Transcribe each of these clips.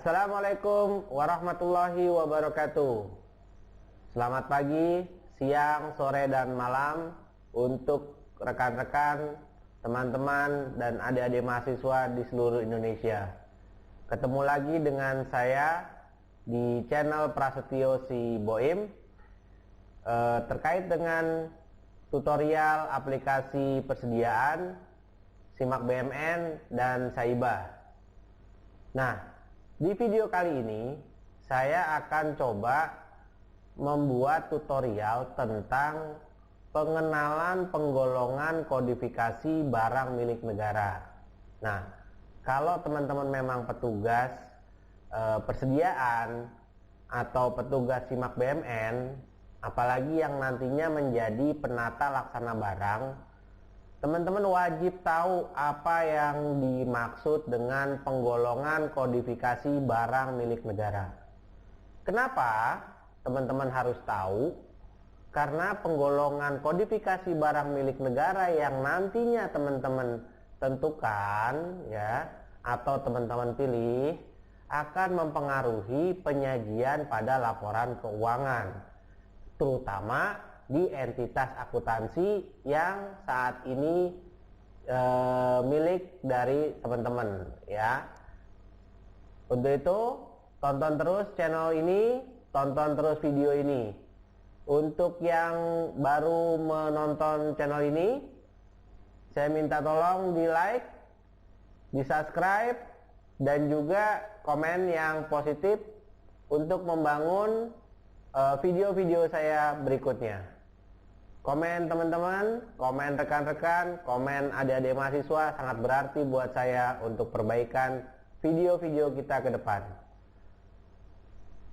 Assalamualaikum warahmatullahi wabarakatuh. Selamat pagi, siang, sore, dan malam untuk rekan-rekan, teman-teman, dan adik-adik mahasiswa di seluruh Indonesia. Ketemu lagi dengan saya di channel Prasetyo Si Boim terkait dengan tutorial aplikasi persediaan SIMAK BMN dan Saibah. Nah, di video kali ini saya akan coba membuat tutorial tentang pengenalan penggolongan kodifikasi barang milik negara. Nah, kalau teman-teman memang petugas persediaan atau petugas SIMAK BMN, apalagi yang nantinya menjadi penata laksana barang, teman-teman wajib tahu apa yang dimaksud dengan penggolongan kodifikasi barang milik negara. Kenapa teman-teman harus tahu? Karena penggolongan kodifikasi barang milik negara yang nantinya teman-teman tentukan ya, atau teman-teman pilih akan mempengaruhi penyajian pada laporan keuangan, terutama di entitas akuntansi yang saat ini milik dari teman-teman ya. Untuk itu tonton terus channel ini, tonton terus video ini. Untuk yang baru menonton channel ini, saya minta tolong di like, di subscribe, dan juga komen yang positif untuk membangun video-video saya berikutnya. Komen teman-teman, komen rekan-rekan, komen adik-adik mahasiswa sangat berarti buat saya untuk perbaikan video-video kita ke depan.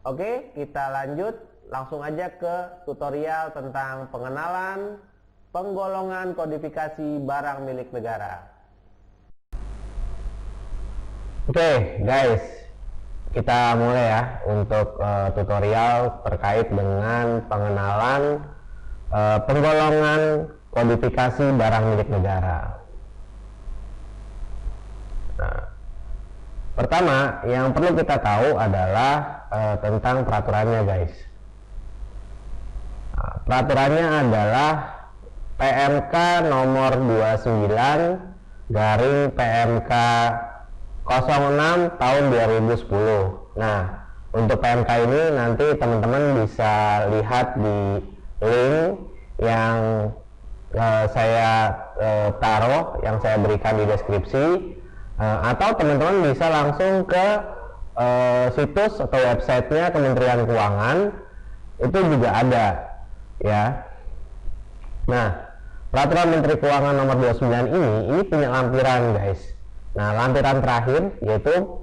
Oke, kita lanjut langsung aja ke tutorial tentang pengenalan penggolongan kodifikasi barang milik negara. Oke guys, kita mulai ya untuk tutorial terkait dengan pengenalan penggolongan kodifikasi barang milik negara. Nah, pertama yang perlu kita tahu adalah tentang peraturannya guys. Nah, peraturannya adalah PMK nomor 29 garing PMK 06 tahun 2010. Nah, untuk PMK ini nanti teman-teman bisa lihat di link yang saya taruh, yang saya berikan di deskripsi, atau teman-teman bisa langsung ke situs atau websitenya Kementerian Keuangan, itu juga ada ya. Nah, peraturan Menteri Keuangan nomor 29 ini punya lampiran guys. Nah, lampiran terakhir yaitu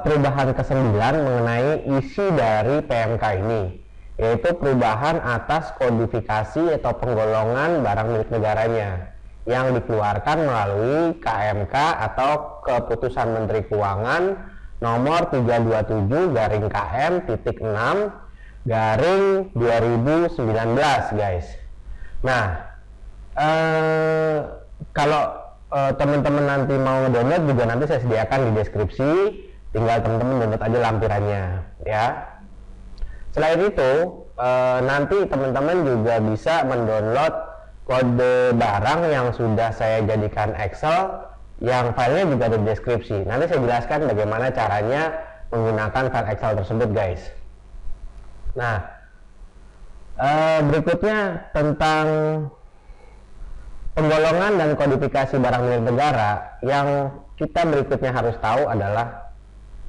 perubahan ke-9 mengenai isi dari PMK ini, yaitu perubahan atas kodifikasi atau penggolongan barang milik negaranya yang dikeluarkan melalui KMK atau Keputusan Menteri Keuangan nomor 327 garing KM titik 6 garing 2019 guys. Nah, kalau teman-teman nanti mau download juga nanti saya sediakan di deskripsi, tinggal teman-teman download aja lampirannya ya. Selain itu, nanti teman-teman juga bisa mendownload kode barang yang sudah saya jadikan Excel, yang filenya juga ada di deskripsi. Nanti saya jelaskan bagaimana caranya menggunakan file Excel tersebut guys. Nah, berikutnya tentang penggolongan dan kodifikasi barang milik negara, yang kita berikutnya harus tahu adalah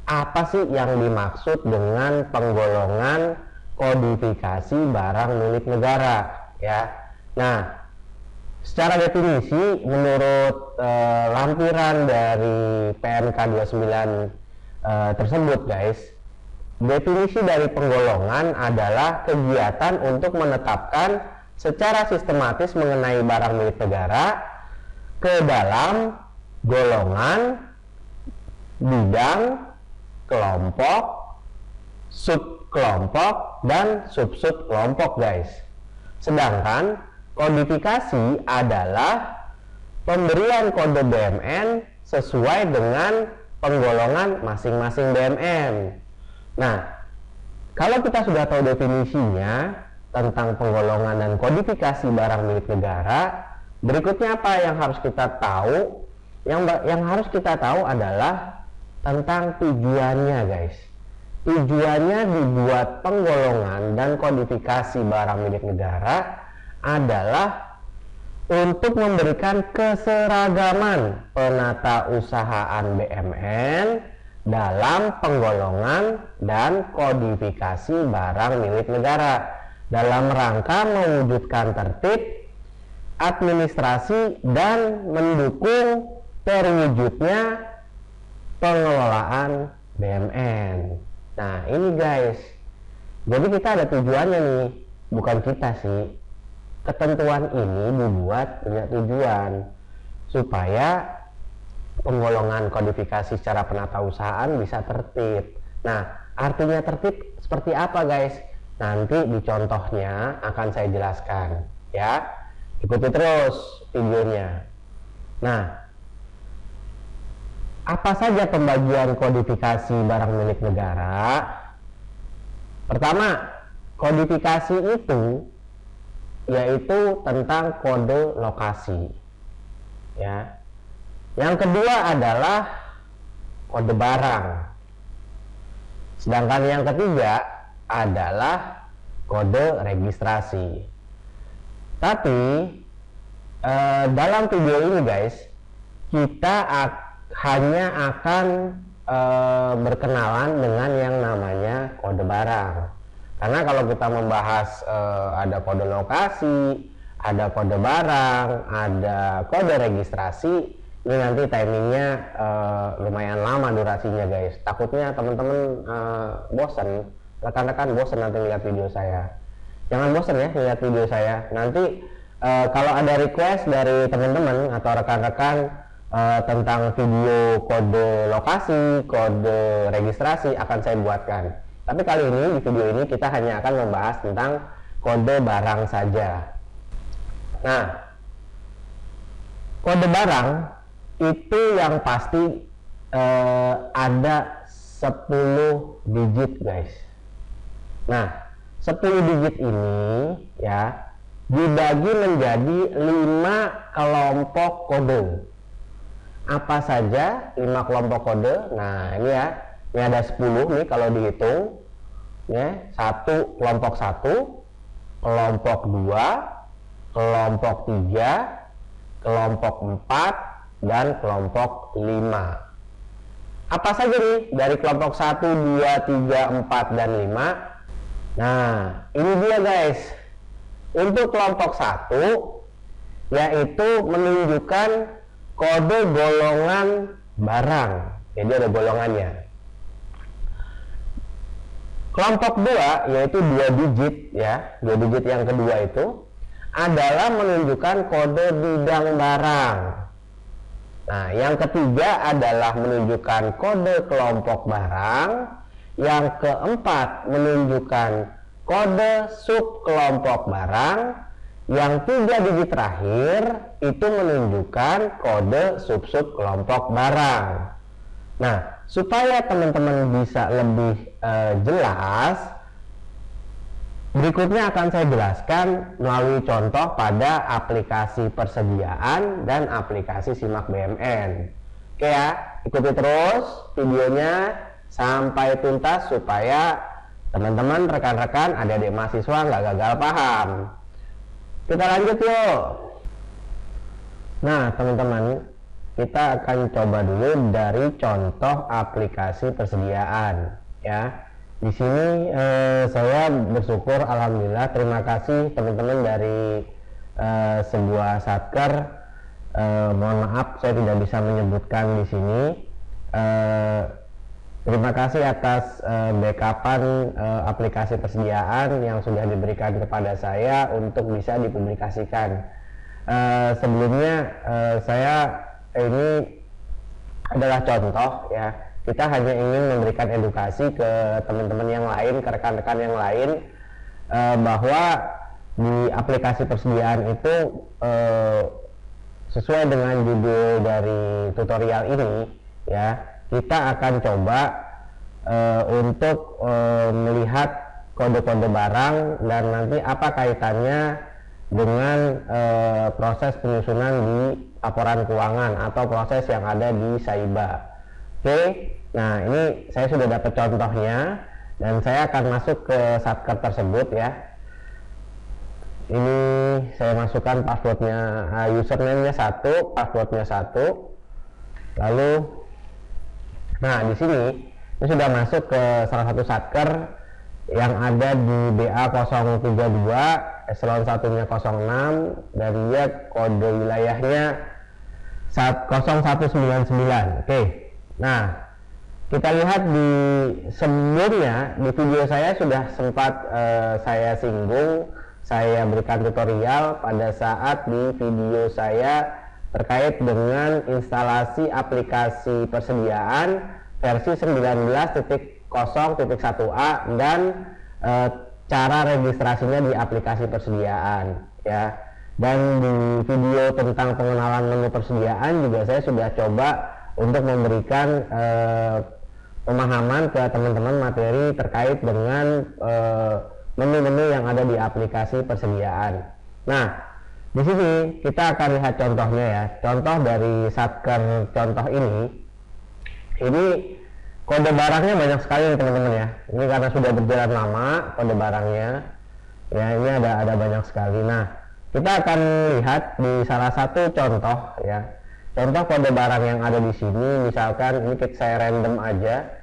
apa sih yang dimaksud dengan penggolongan kodifikasi barang milik negara ya. Nah, secara definisi menurut lampiran dari PMK 29 tersebut guys, definisi dari penggolongan adalah kegiatan untuk menetapkan secara sistematis mengenai barang milik negara ke dalam golongan, bidang, kelompok, subkelompok, dan sub-sub kelompok guys. Sedangkan kodifikasi adalah pemberian kode BMN sesuai dengan penggolongan masing-masing BMN. Nah, kalau kita sudah tahu definisinya tentang penggolongan dan kodifikasi barang milik negara, berikutnya apa yang harus kita tahu? Yang harus kita tahu adalah tentang tujuannya, guys. Tujuannya dibuat penggolongan dan kodifikasi barang milik negara adalah untuk memberikan keseragaman penata usahaan BMN dalam penggolongan dan kodifikasi barang milik negara dalam rangka mewujudkan tertib administrasi dan mendukung terwujudnya pengelolaan BMN. Nah, ini guys, jadi kita ada tujuannya nih, bukan kita sih. Ketentuan ini dibuat punya tujuan supaya penggolongan kodifikasi secara penatausahaan bisa tertib. Nah, artinya tertib seperti apa, guys? Nanti di contohnya akan saya jelaskan, ya. Ikuti terus videonya. Nah, apa saja pembagian kodifikasi barang milik negara? Pertama, kodifikasi itu yaitu tentang kode lokasi, ya. Yang kedua adalah kode barang, sedangkan yang ketiga adalah kode registrasi. Tapi dalam video ini, guys, kita hanya akan berkenalan dengan yang namanya kode barang. Karena kalau kita membahas ada kode lokasi, ada kode barang, ada kode registrasi, ini nanti timingnya lumayan lama durasinya, guys. Takutnya teman-teman bosan, rekan-rekan bosan nanti lihat video saya. Jangan bosan ya lihat video saya. Nanti kalau ada request dari teman-teman atau rekan-rekan tentang video kode lokasi, kode registrasi akan saya buatkan. Tapi kali ini di video ini kita hanya akan membahas tentang kode barang saja. Nah, kode barang itu yang pasti ada 10 digit, guys. Nah, 10 digit ini ya dibagi menjadi 5 kelompok kode. Apa saja 5 kelompok kode? Nah, ini ya. Ini ada 10 nih kalau dihitung, ya. Kelompok 1, kelompok 2, kelompok 3, kelompok 4, dan kelompok 5. Apa saja nih dari kelompok 1, 2, 3, 4, dan 5? Nah, ini dia, guys. Untuk kelompok 1 yaitu menunjukkan kode golongan barang. Jadi ada golongannya. Kelompok 2 yaitu 2 digit, ya. 2 digit yang kedua itu adalah menunjukkan kode bidang barang. Nah, yang ketiga adalah menunjukkan kode kelompok barang. Yang keempat menunjukkan kode sub kelompok barang. Yang 3 digit terakhir itu menunjukkan kode sub-sub kelompok barang. Nah, supaya teman-teman bisa lebih jelas, berikutnya akan saya jelaskan melalui contoh pada aplikasi persediaan dan aplikasi Simak BMN. Oke ya, ikuti terus videonya sampai tuntas supaya teman-teman, rekan-rekan, adik-adik mahasiswa nggak gagal paham. Kita lanjut yuk. Nah, teman-teman, kita akan coba dulu dari contoh aplikasi persediaan, ya. Di sini saya bersyukur, alhamdulillah, terima kasih teman-teman dari sebuah satker. Mohon maaf saya tidak bisa menyebutkan di sini. Terima kasih atas backupan aplikasi persediaan yang sudah diberikan kepada saya untuk bisa dipublikasikan. Sebelumnya saya ini adalah contoh, ya. Kita hanya ingin memberikan edukasi ke teman-teman yang lain, ke rekan-rekan yang lain, bahwa di aplikasi persediaan itu sesuai dengan judul dari tutorial ini, ya, kita akan coba untuk melihat kode-kode barang dan nanti apa kaitannya dengan proses penyusunan di laporan keuangan atau proses yang ada di Saiba. Oke, nah ini saya sudah dapat contohnya dan saya akan masuk ke Satker tersebut ya. Ini saya masukkan passwordnya, username-nya 1, passwordnya 1. Lalu, nah di sini ini sudah masuk ke salah satu Satker yang ada di BA032, eselon 1-nya 06, dan dia kode wilayahnya 0199. Oke, nah kita lihat di sebelumnya di video saya sudah sempat saya singgung, saya berikan tutorial pada saat di video saya terkait dengan instalasi aplikasi persediaan versi 19.0.1a dan cara registrasinya di aplikasi persediaan ya. Dan di video tentang pengenalan menu persediaan juga saya sudah coba untuk memberikan pemahaman ke teman-teman materi terkait dengan menu-menu yang ada di aplikasi persediaan. Nah, di sini kita akan lihat contohnya ya. Contoh dari Satker contoh ini kode barangnya banyak sekali teman-teman ya. Ini karena sudah berjalan lama kode barangnya. Ya, ini ada banyak sekali. Nah, kita akan lihat di salah satu contoh ya. Contoh kode barang yang ada di sini, misalkan ini saya random aja.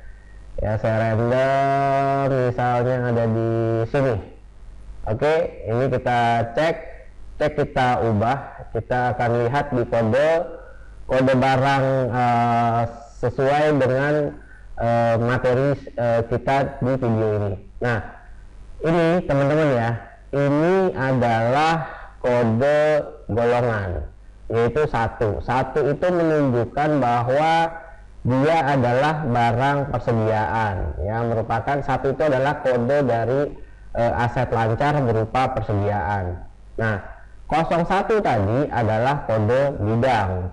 Ya, saya random misalnya ada di sini. Oke, ini kita cek kita ubah, kita akan lihat di kode barang sesuai dengan materi kita di video ini. Nah, ini teman-teman ya, ini adalah kode golongan, yaitu 1. 1 itu menunjukkan bahwa dia adalah barang persediaan ya, merupakan 1 itu adalah kode dari aset lancar berupa persediaan. Nah, 01 tadi adalah kode bidang.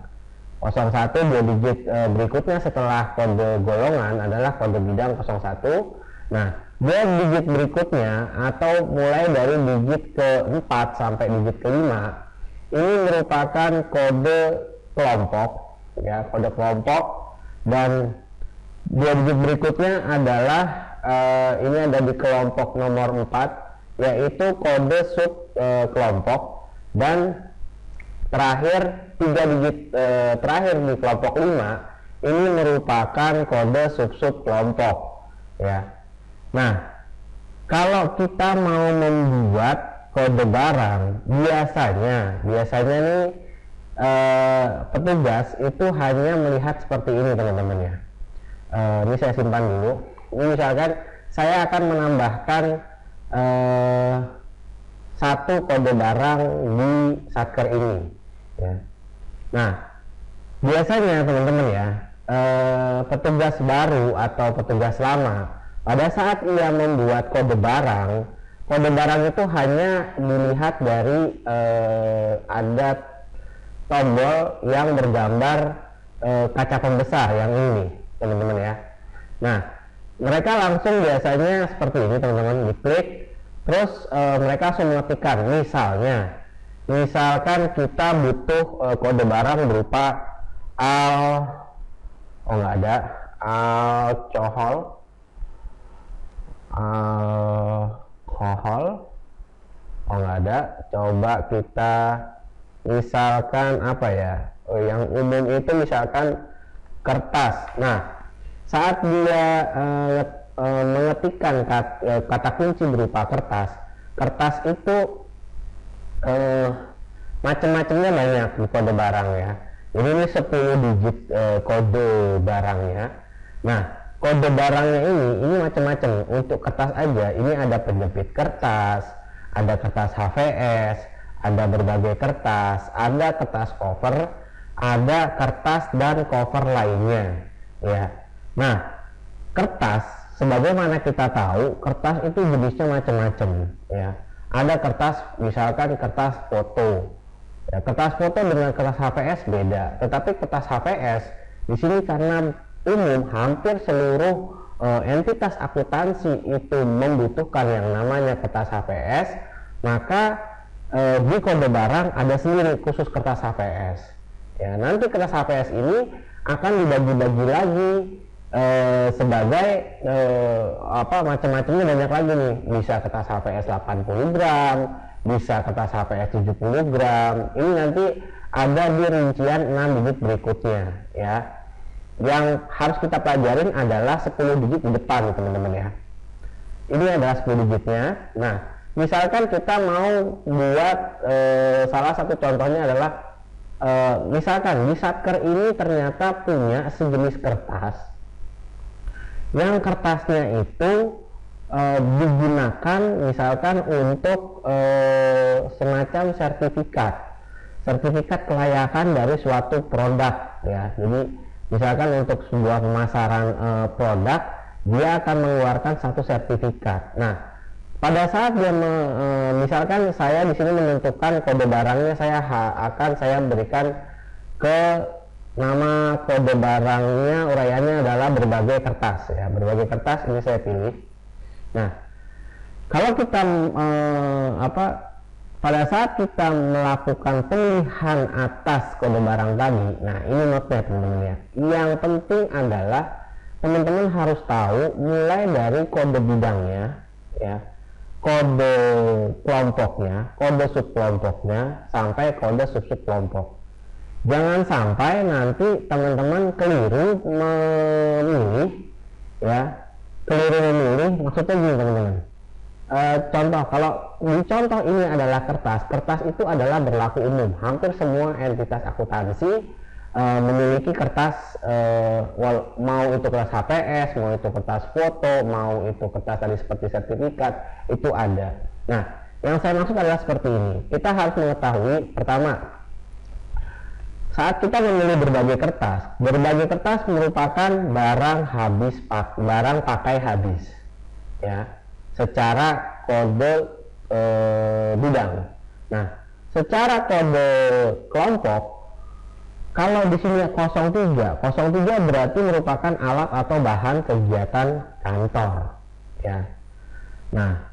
01 2 digit berikutnya setelah kode golongan adalah kode bidang 01. Nah, 2 digit berikutnya atau mulai dari digit ke-4 sampai digit ke-5 ini merupakan kode kelompok ya, kode kelompok. Dan 2 digit berikutnya adalah ini ada di kelompok nomor 4, yaitu kode sub kelompok, dan terakhir 3 digit terakhir di kelompok 5 ini merupakan kode sub kelompok ya. Nah, kalau kita mau membuat kode barang, biasanya nih petugas itu hanya melihat seperti ini teman-teman ya. Ini saya simpan dulu. Ini misalkan saya akan menambahkan satu kode barang di Satker ini ya. Nah, biasanya teman-teman ya, petugas baru atau petugas lama pada saat ia membuat kode barang itu hanya dilihat dari ada tombol yang bergambar kaca pembesar yang ini teman-teman ya. Nah, mereka langsung biasanya seperti ini teman-teman, diklik terus mereka langsung mengetikkan misalkan kita butuh kode barang berupa coba kita misalkan apa ya, yang umum itu misalkan kertas. Nah, saat dia mengetikkan kata kunci berupa kertas itu macam-macamnya banyak di kode barang ya. Jadi ini 10 digit kode barangnya. Nah, kode barangnya ini macam-macam. Untuk kertas aja ini ada penjepit kertas, ada kertas HVS, ada berbagai kertas, ada kertas cover, ada kertas dan cover lainnya ya. Nah, kertas sebagaimana kita tahu, kertas itu jenisnya macam-macam ya. Ada kertas misalkan kertas foto ya, kertas foto dengan kertas HVS beda, tetapi kertas HVS di sini karena umum hampir seluruh entitas akuntansi itu membutuhkan yang namanya kertas HPS, maka di kode barang ada sendiri khusus kertas HPS. Ya, nanti kertas HPS ini akan dibagi-bagi lagi sebagai macam-macamnya banyak lagi nih. Bisa kertas HPS 80 gram, bisa kertas HPS 70 gram. Ini nanti ada di rincian 6 digit berikutnya ya. Yang harus kita pelajarin adalah 10 digit di depan teman-teman ya. Ini adalah 10 digitnya. Nah, misalkan kita mau buat salah satu contohnya adalah misalkan di Satker ini ternyata punya sejenis kertas yang kertasnya itu digunakan misalkan untuk semacam sertifikat kelayakan dari suatu produk ya. Jadi misalkan untuk sebuah pemasaran produk, dia akan mengeluarkan satu sertifikat. Nah, pada saat dia misalkan saya di sini menentukan kode barangnya, saya berikan ke nama kode barangnya, uraiannya adalah berbagai kertas ya. Berbagai kertas ini saya pilih. Nah, kalau kita pada saat kita melakukan pemilihan atas kode barang tadi, nah ini notnya teman-teman ya. Yang penting adalah teman-teman harus tahu mulai dari kode bidangnya ya, kode kelompoknya, kode subkelompoknya, sampai kode sub-kelompok. Jangan sampai nanti teman-teman keliru memilih ya, maksudnya gini teman-teman. Contoh, kalau di contoh ini adalah kertas itu adalah berlaku umum. Hampir semua entitas akuntansi memiliki kertas, mau itu kertas HPS, mau itu kertas foto, mau itu kertas tadi seperti sertifikat, itu ada. Nah, yang saya maksud adalah seperti ini. Kita harus mengetahui, pertama, saat kita memilih berbagai kertas merupakan barang pakai habis, ya. Secara kode bidang. Nah, secara kode kelompok, kalau di sini 03 berarti merupakan alat atau bahan kegiatan kantor. Ya. Nah,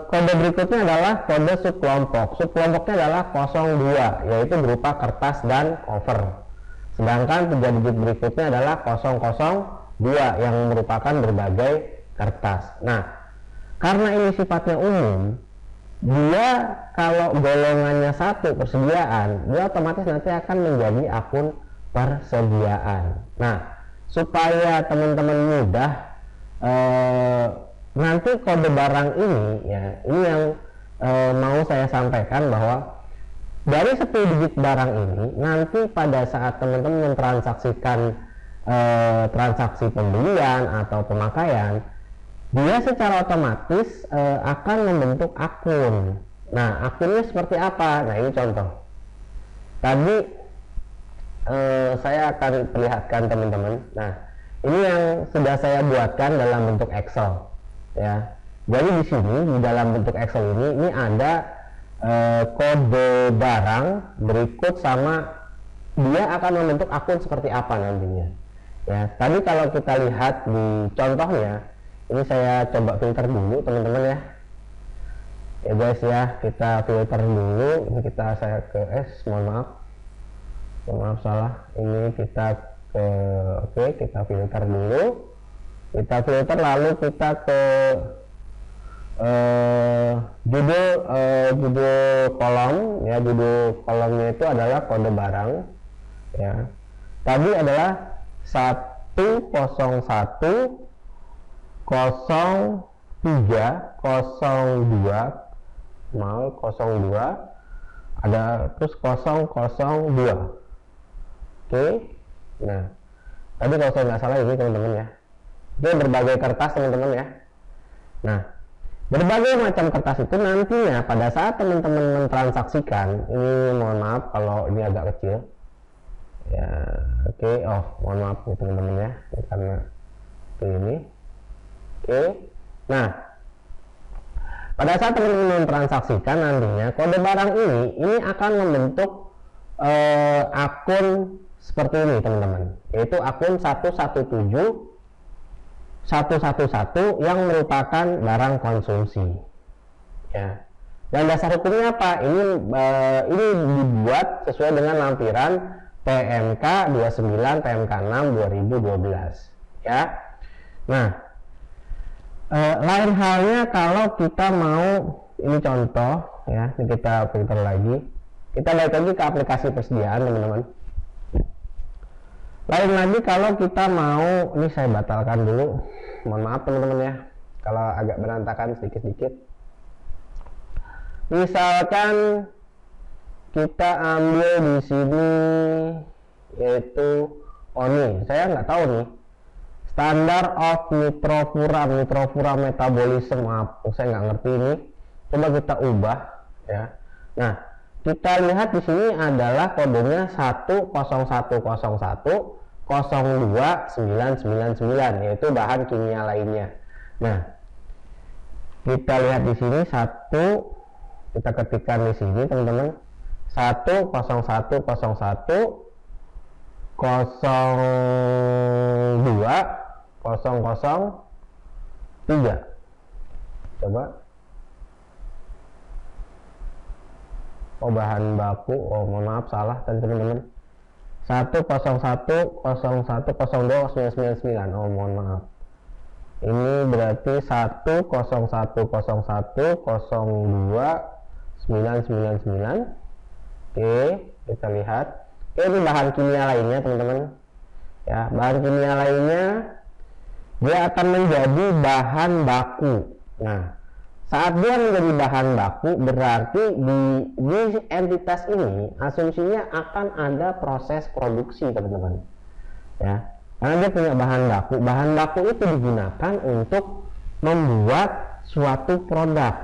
kode berikutnya adalah kode subkelompok. Subkelompoknya adalah 02, yaitu berupa kertas dan cover. Sedangkan 3 digit berikutnya adalah 002 yang merupakan berbagai kertas. Nah, karena ini sifatnya umum, dia kalau golongannya 1 persediaan, dia otomatis nanti akan menjadi akun persediaan. Nah, supaya teman-teman mudah, nanti kode barang ini ya, ini yang mau saya sampaikan bahwa dari 10 digit barang ini nanti pada saat teman-teman mentransaksikan transaksi pembelian atau pemakaian, dia secara otomatis akan membentuk akun. Nah, akunnya seperti apa? Nah, ini contoh. Tadi saya akan perlihatkan teman-teman. Nah, ini yang sudah saya buatkan dalam bentuk Excel, ya. Jadi di sini di dalam bentuk Excel ini ada kode barang berikut sama dia akan membentuk akun seperti apa nantinya. Ya, tadi kalau kita lihat di contohnya. Ini saya coba filter dulu teman-teman ya. Ya guys ya, kita filter dulu. Ini saya ke mohon maaf salah. Ini kita ke kita filter dulu. Kita filter lalu kita ke judul kolom ya. Judul kolomnya itu adalah kode barang ya. Tadi adalah 101 03 02 ada terus 002. Oke. Nah, tadi kalau saya nggak salah ini teman-teman ya, itu berbagai kertas teman-teman ya. Nah, berbagai macam kertas itu nantinya pada saat teman-teman mentransaksikan, ini mohon maaf kalau ini agak kecil ya. Oke. Mohon maaf nih teman-teman ya, karena ini. Oke. Nah, pada saat teman-teman mentransaksikan nantinya kode barang ini akan membentuk akun seperti ini teman-teman, yaitu akun 117111 yang merupakan barang konsumsi ya. Dan dasar hukumnya apa? Ini dibuat sesuai dengan lampiran PMK 29 PMK 6 2012 ya. Nah, lain halnya kalau kita mau, ini contoh ya, ini kita filter lagi, kita balik lagi ke aplikasi persediaan teman-teman. Lain lagi kalau kita mau, ini saya batalkan dulu, mohon maaf teman-teman ya kalau agak berantakan sedikit-sedikit. Misalkan kita ambil di sini yaitu ONI, saya nggak tahu nih, standar of nitrofura metabolism, maaf saya nggak ngerti ini, coba kita ubah ya. Nah, kita lihat di sini adalah kodenya 10101029999, yaitu bahan kimia lainnya. Nah, kita lihat di sini kita ketikkan di sini teman-teman, 10101020003. Coba. Oh, bahan baku, oh mohon maaf salah tadi teman-teman, 10101029999. Oh mohon maaf, ini berarti 10101029999. Oke, kita lihat. Oke, ini bahan kimia lainnya teman-teman ya. Bahan kimia lainnya dia akan menjadi bahan baku. Nah, saat dia menjadi bahan baku berarti di entitas ini asumsinya akan ada proses produksi teman-teman ya, karena dia punya bahan baku. Bahan baku itu digunakan untuk membuat suatu produk.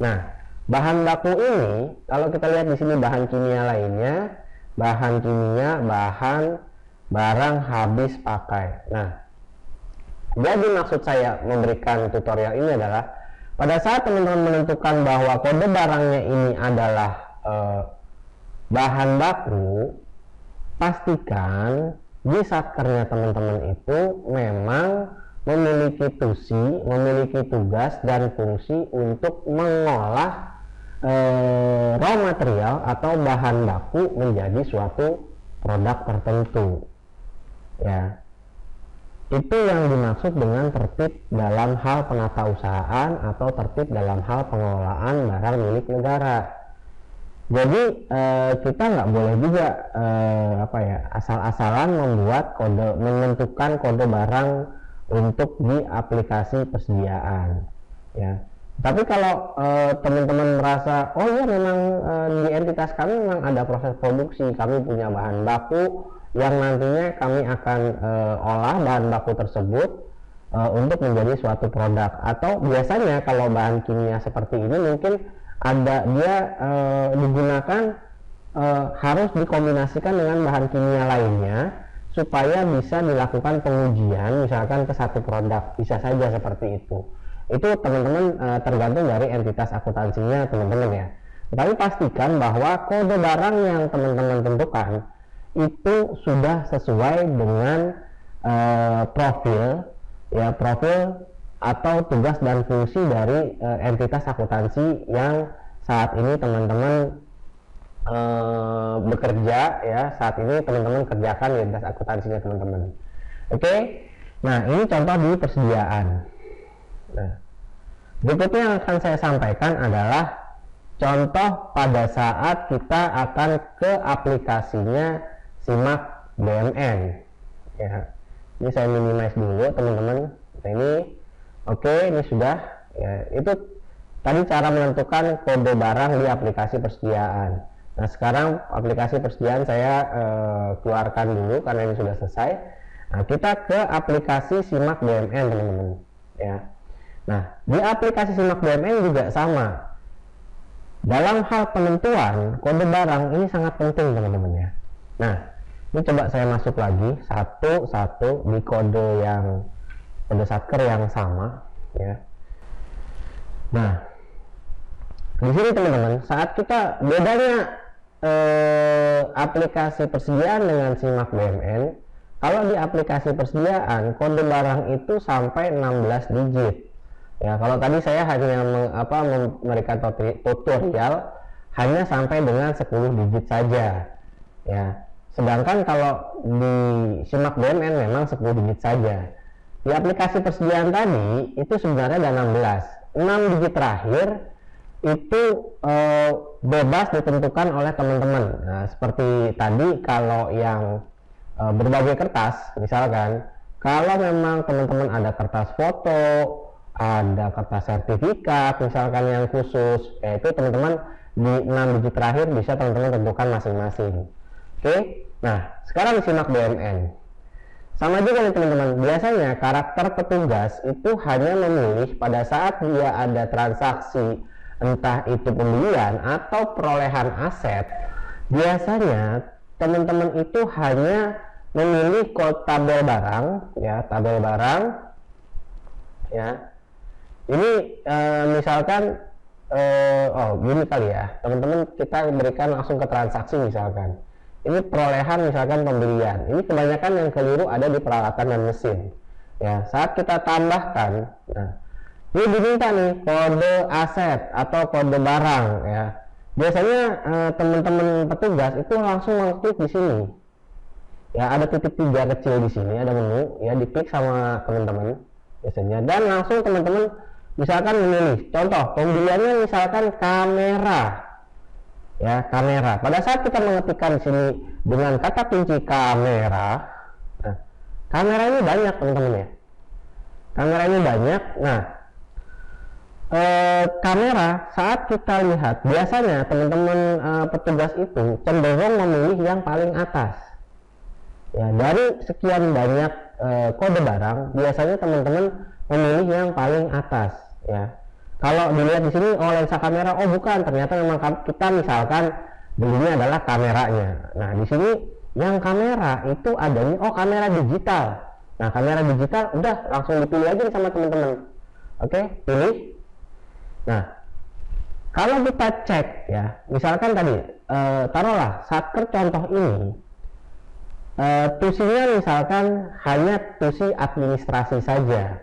Nah, bahan baku ini kalau kita lihat di sini bahan kimia lainnya, bahan kimia, barang habis pakai. Nah, jadi maksud saya memberikan tutorial ini adalah pada saat teman-teman menentukan bahwa kode barangnya ini adalah bahan baku, pastikan di satkernya teman-teman itu memang memiliki tugas dan fungsi untuk mengolah raw material atau bahan baku menjadi suatu produk tertentu ya. Itu yang dimaksud dengan tertib dalam hal penatausahaan atau tertib dalam hal pengelolaan barang milik negara. Jadi kita nggak boleh juga asal-asalan menentukan kode barang untuk di aplikasi persediaan ya. Tapi kalau teman-teman merasa oh ya memang di entitas kami memang ada proses produksi, kami punya bahan baku yang nantinya kami akan olah bahan baku tersebut untuk menjadi suatu produk, atau biasanya kalau bahan kimia seperti ini mungkin dia digunakan harus dikombinasikan dengan bahan kimia lainnya supaya bisa dilakukan pengujian misalkan ke satu produk, bisa saja seperti itu. Itu teman-teman tergantung dari entitas akuntansinya teman-teman ya. Tapi pastikan bahwa kode barang yang teman-teman tentukan itu sudah sesuai dengan profil atau tugas dan fungsi dari entitas akuntansi yang saat ini teman-teman bekerja ya. Saat ini teman-teman kerjakan di entitas akuntansinya teman-teman. Oke. Nah, ini contoh di persediaan. Nah, berikutnya yang akan saya sampaikan adalah contoh pada saat kita akan ke aplikasinya Simak BMN ya. Ini saya minimize dulu teman-teman. Nah, ini oke, ini sudah ya. Itu tadi cara menentukan kode barang di aplikasi persediaan. Nah, sekarang aplikasi persediaan saya keluarkan dulu karena ini sudah selesai. Nah, kita ke aplikasi Simak BMN teman-teman ya. Nah, di aplikasi Simak BMN juga sama. Dalam hal penentuan kode barang ini sangat penting teman-teman ya. Nah, ini coba saya masuk lagi satu di kode satker yang sama ya. Nah, di sini teman-teman, saat kita bedanya aplikasi persediaan dengan Simak BMN, kalau di aplikasi persediaan kode barang itu sampai 16 digit. Ya, kalau tadi saya hanya memberikan tutorial hanya sampai dengan 10 digit saja. Ya, sedangkan kalau di Simak BMN memang 10 digit saja. Di aplikasi persediaan tadi itu sebenarnya ada 16. 6 digit terakhir itu bebas ditentukan oleh teman-teman. Nah, seperti tadi kalau yang berbagai kertas, misalkan kalau memang teman-teman ada kertas foto, ada kertas sertifikat misalkan yang khusus, yaitu teman-teman di 6 digit terakhir bisa teman-teman tentukan masing-masing. Oke, nah sekarang disimak BMN. Sama juga nih teman-teman, biasanya karakter petugas itu hanya memilih pada saat dia ada transaksi, entah itu pembelian atau perolehan aset. Biasanya teman-teman itu hanya memilih kode tabel barang, ya, tabel barang, ya. Ini misalkan, gini kali ya, teman-teman, kita berikan langsung ke transaksi misalkan. Ini perolehan misalkan pembelian. Ini kebanyakan yang keliru ada di peralatan dan mesin. Ya, saat kita tambahkan, nah, ini diminta nih kode aset atau kode barang, ya. Biasanya teman-teman petugas itu langsung mengklik di sini. Ya, ada titik 3 kecil di sini, ada menu, ya, diklik sama teman-teman biasanya, dan langsung teman-teman misalkan memilih. Contoh pembeliannya misalkan kamera. Ya, kamera. Pada saat kita mengetikkan sini dengan kata kunci kamera, nah, kamera ini banyak teman-teman ya. Kamera ini banyak. Nah, kamera saat kita lihat biasanya teman-teman petugas itu cenderung memilih yang paling atas. Ya, dari sekian banyak kode barang, biasanya teman-teman memilih yang paling atas. Ya. Kalau dilihat di sini, oh lensa kamera, oh bukan, ternyata memang kita misalkan belinya adalah kameranya. Nah, di sini yang kamera itu adanya, oh kamera digital. Nah, kamera digital udah langsung dipilih aja sama teman-teman. Oke, pilih. Nah, kalau kita cek ya, misalkan tadi taruhlah satker contoh ini, tusinya misalkan hanya tusi administrasi saja.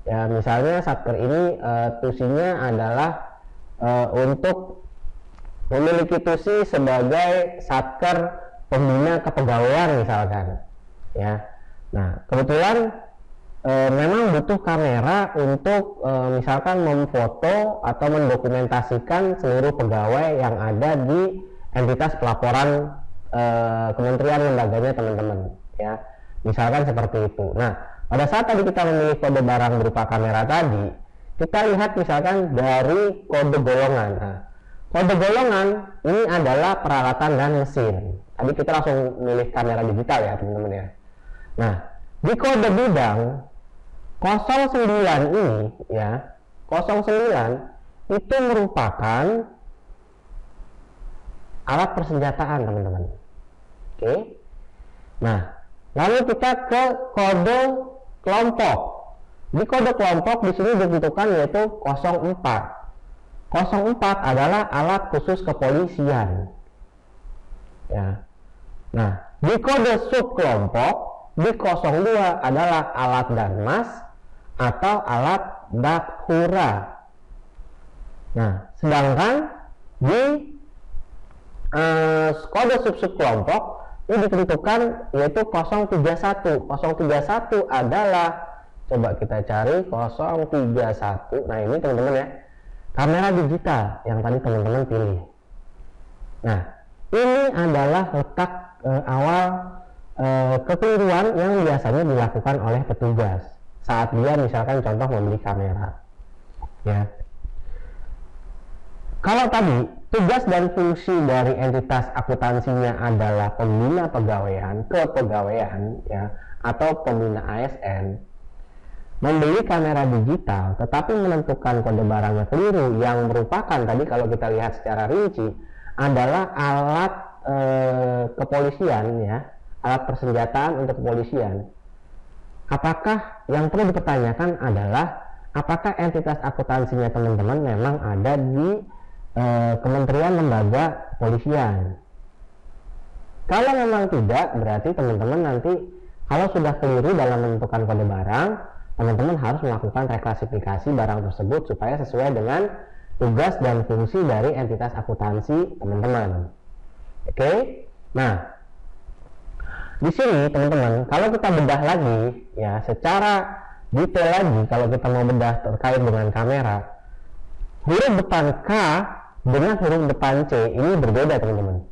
Ya, misalnya satker ini tusinya adalah untuk memiliki tusi sebagai satker pembina kepegawaian misalkan. Ya, nah kebetulan memang butuh kamera untuk misalkan memfoto atau mendokumentasikan seluruh pegawai yang ada di entitas pelaporan kementerian lembaganya teman-teman. Ya, misalkan seperti itu. Nah, pada saat tadi kita memilih kode barang berupa kamera tadi, kita lihat misalkan dari kode golongan. Nah, kode golongan ini adalah peralatan dan mesin. Tadi kita langsung milih kamera digital ya teman-teman ya. Nah, di kode bidang 09 ini ya, 09 itu merupakan alat persenjataan teman-teman. Oke. Nah, lalu kita ke kode kelompok. Di kode kelompok di sini ditentukan yaitu 04. 04 adalah alat khusus kepolisian. Ya. Nah, di kode subkelompok di 02 adalah alat danmas atau alat dakhura. Nah, sedangkan di kode subkelompok ini ditentukan yaitu 031. 031 adalah, coba kita cari 031. Nah, ini teman-teman ya, kamera digital yang tadi teman-teman pilih. Nah, ini adalah letak awal kekeliruan yang biasanya dilakukan oleh petugas saat dia misalkan contoh membeli kamera. Ya. Kalau tadi tugas dan fungsi dari entitas akuntansinya adalah pembina pegawaian, kepegawaian ya, atau pembina ASN, membeli kamera digital tetapi menentukan kode barangnya keliru yang merupakan tadi kalau kita lihat secara rinci adalah alat kepolisian ya, alat persenjataan untuk kepolisian. Apakah yang perlu dipertanyakan adalah apakah entitas akuntansinya teman-teman memang ada di Kementerian Lembaga Kepolisian. Kalau memang tidak, berarti teman-teman nanti kalau sudah keliru dalam menentukan kode barang, teman-teman harus melakukan reklasifikasi barang tersebut supaya sesuai dengan tugas dan fungsi dari entitas akuntansi teman-teman. Oke, nah di sini teman-teman, kalau kita bedah lagi ya secara detail lagi, kalau kita mau bedah terkait dengan kamera, huruf depan K dengan huruf depan C ini berbeda teman-teman.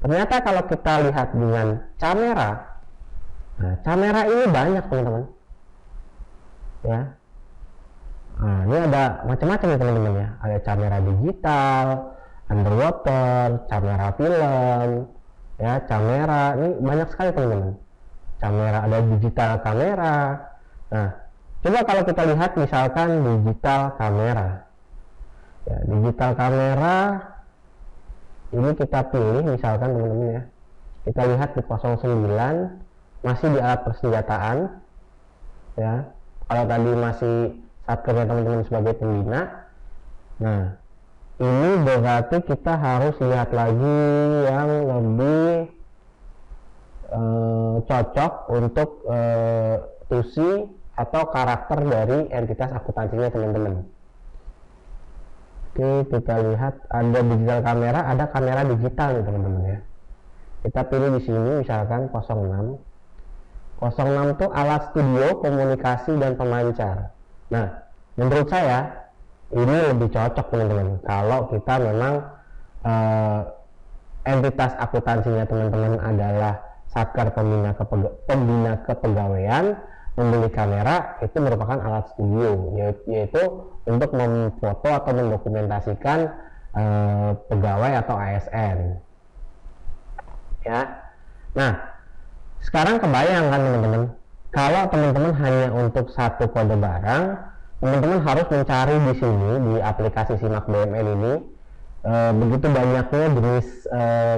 Ternyata kalau kita lihat dengan kamera, nah, kamera ini banyak teman-teman ya. Nah, ini ada macam-macam ya teman-teman ya, ada kamera digital, underwater, kamera film ya, kamera ini banyak sekali teman-teman. Kamera, ada digital kamera. Nah, coba kalau kita lihat misalkan digital kamera ya, digital kamera ini kita pilih misalkan teman-teman ya, kita lihat di 09 masih di alat persenjataan ya. Kalau tadi masih satkernya teman-teman sebagai pembina, nah ini berarti kita harus lihat lagi yang lebih cocok untuk tusi atau karakter dari entitas akuntansinya teman-teman. Oke, kita lihat ada digital kamera, ada kamera digital nih teman-teman ya. Kita pilih di sini misalkan 06. 06 itu alat studio, komunikasi dan pemancar. Nah, menurut saya ini lebih cocok teman-teman kalau kita memang entitas akuntansinya teman-teman adalah Satker Pembina Kepegawaian. Membeli kamera itu merupakan alat studio, yaitu untuk memfoto atau mendokumentasikan pegawai atau ASN ya. Nah, sekarang kebayang kan teman-teman, kalau teman-teman hanya untuk satu kode barang, teman-teman harus mencari di sini di aplikasi Simak BUMN ini begitu banyaknya jenis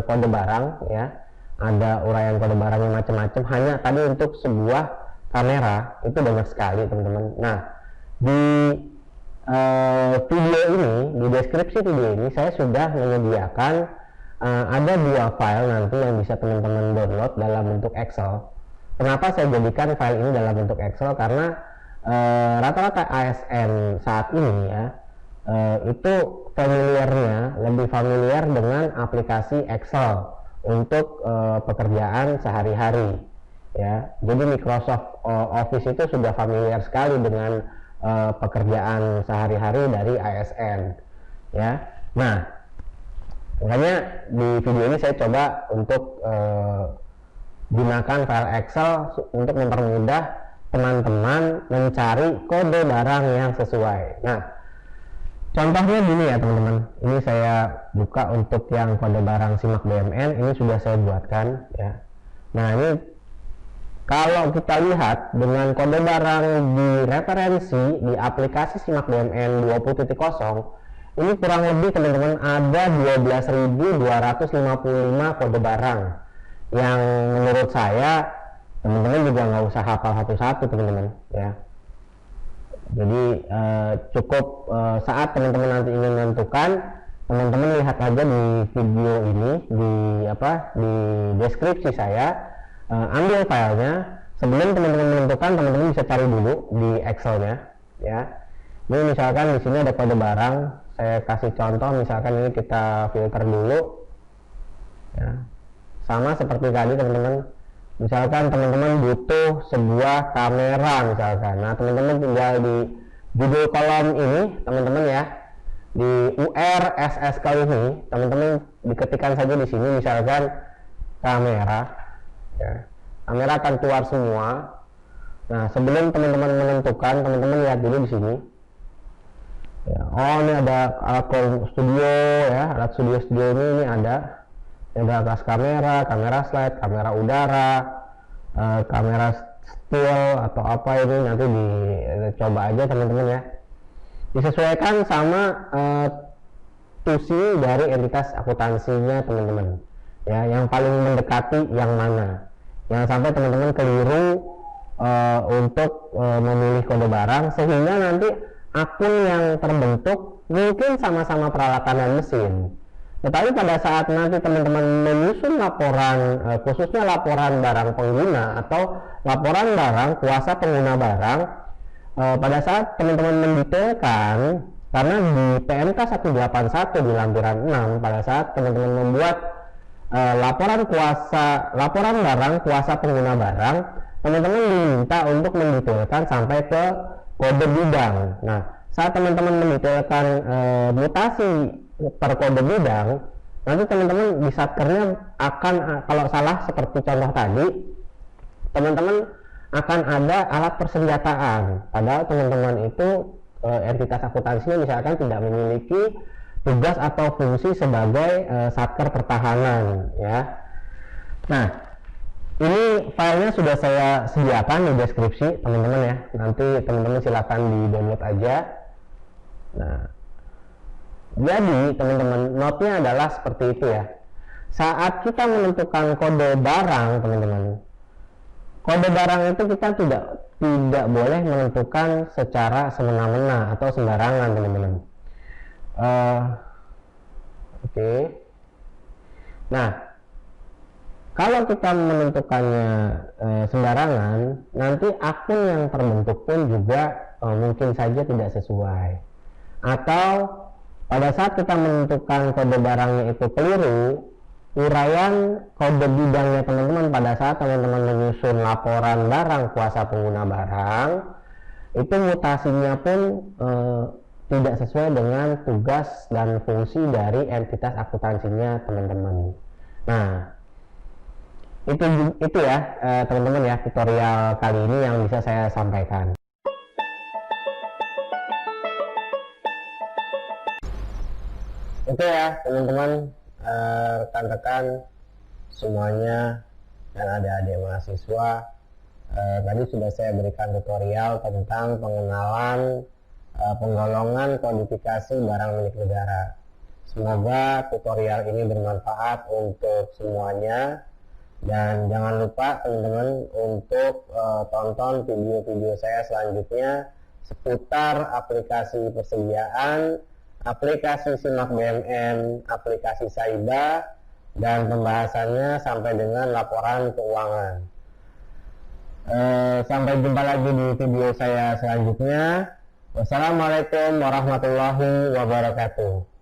kode barang ya, ada uraian kode barangnya macam-macam. Hanya tadi untuk sebuah kamera itu banyak sekali teman-teman. Nah, di video ini, di deskripsi video ini saya sudah menyediakan ada dua file nanti yang bisa teman-teman download dalam bentuk Excel. Kenapa saya jadikan file ini dalam bentuk Excel? Karena rata-rata ASN saat ini ya itu lebih familiar dengan aplikasi Excel untuk pekerjaan sehari-hari ya. Jadi Microsoft Office itu sudah familiar sekali dengan pekerjaan sehari-hari dari ASN ya. Nah, makanya di video ini saya coba untuk gunakan file Excel untuk mempermudah teman-teman mencari kode barang yang sesuai. Nah, contohnya gini ya teman-teman, ini saya buka untuk yang kode barang Simak BUMN, ini sudah saya buatkan ya. Nah, ini kalau kita lihat dengan kode barang di referensi di aplikasi Simak BUMN 20.0, ini kurang lebih teman-teman ada 12.255 kode barang yang menurut saya teman-teman juga nggak usah hafal satu-satu teman-teman ya. Jadi cukup saat teman-teman nanti ingin menentukan, teman-teman lihat aja di video ini di deskripsi saya. Ambil filenya, sebelum teman-teman menentukan, teman-teman bisa cari dulu di Excelnya ya. Ini misalkan di sini ada kode barang, saya kasih contoh misalkan ini kita filter dulu ya. Sama seperti tadi teman-teman, misalkan teman-teman butuh sebuah kamera misalkan, nah teman-teman tinggal di judul kolom ini teman-teman ya, di UR SSK ini teman-teman diketikkan saja di sini misalkan kamera ya. Kamera akan keluar semua. Nah, sebelum teman-teman menentukan, teman-teman lihat dulu di sini ya. Oh, ini ada alat studio ya, alat studio ini ada atas kamera, kamera slide, kamera udara, kamera still atau apa ini nanti dicoba aja teman-teman ya. Disesuaikan sama tusi dari entitas akuntansinya teman-teman ya, yang paling mendekati yang mana. Jangan sampai teman-teman keliru untuk memilih kode barang sehingga nanti akun yang terbentuk mungkin sama-sama peralatan dan mesin, Tetapi pada saat nanti teman-teman menyusun laporan, khususnya laporan barang pengguna atau laporan barang kuasa pengguna barang, pada saat teman-teman mendetailkan, karena di PMK 181 di lampiran 6, pada saat teman-teman membuat laporan barang kuasa pengguna barang, teman-teman diminta untuk mendetailkan sampai ke kode bidang. Nah, saat teman-teman mendetailkan mutasi per kode bidang, nanti teman-teman di satkernya akan, kalau salah seperti contoh tadi, teman-teman akan ada alat persenjataan, padahal teman-teman itu entitas akuntansinya misalkan tidak memiliki tugas atau fungsi sebagai satker pertahanan, ya. Nah, ini filenya sudah saya sediakan di deskripsi teman-teman ya, nanti teman-teman silakan di download aja. Nah, jadi teman-teman, note-nya adalah seperti itu ya. Saat kita menentukan kode barang, teman-teman, kode barang itu kita tidak boleh menentukan secara semena-mena atau sembarangan, teman-teman. Oke. Nah, kalau kita menentukannya sembarangan, nanti akun yang terbentuk pun juga mungkin saja tidak sesuai. Atau pada saat kita menentukan kode barangnya itu keliru, uraian kode bidangnya teman-teman pada saat teman-teman menyusun laporan barang kuasa pengguna barang, itu mutasinya pun tidak sesuai dengan tugas dan fungsi dari entitas akuntansinya teman-teman. Nah, itu ya teman-teman ya, tutorial kali ini yang bisa saya sampaikan. Oke ya teman-teman, rekan-rekan semuanya dan adik-adik mahasiswa, tadi sudah saya berikan tutorial tentang pengenalan penggolongan kodifikasi barang milik negara. Semoga tutorial ini bermanfaat untuk semuanya, dan jangan lupa teman-teman untuk tonton video-video saya selanjutnya seputar aplikasi persediaan, aplikasi Simak BMN, aplikasi Saiba, dan pembahasannya sampai dengan laporan keuangan. Sampai jumpa lagi di video saya selanjutnya. Wassalamualaikum warahmatullahi wabarakatuh.